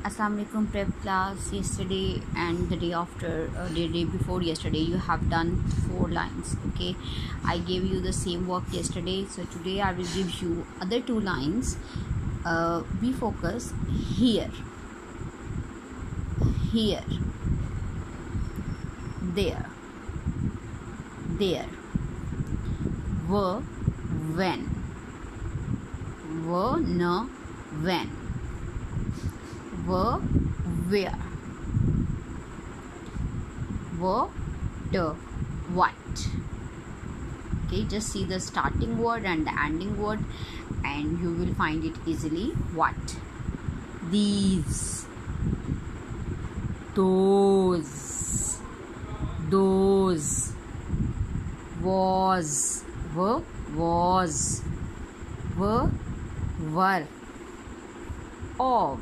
Assalamu alaikum prep class. Yesterday and the day after, the day before yesterday, you have done 4 lines. Okay, I gave you the same work yesterday, so today I will give you other 2 lines. Be focused here, there, when, when, where, what. Okay, just see the starting word and the ending word and you will find it easily. What, these, those, was, were, of.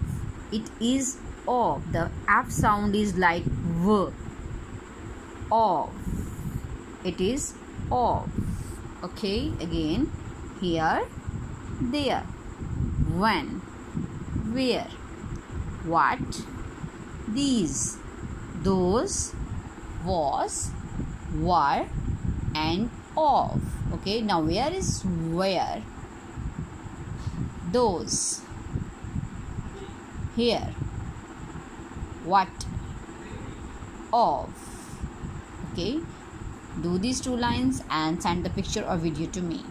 It is of. The F sound is like V. Of. It is of. Okay, again, here, there, when, where, what, these, those, was, were, and of. Okay, now where is where? Those. Here, what, of. Okay, do these 2 lines and send the picture or video to me.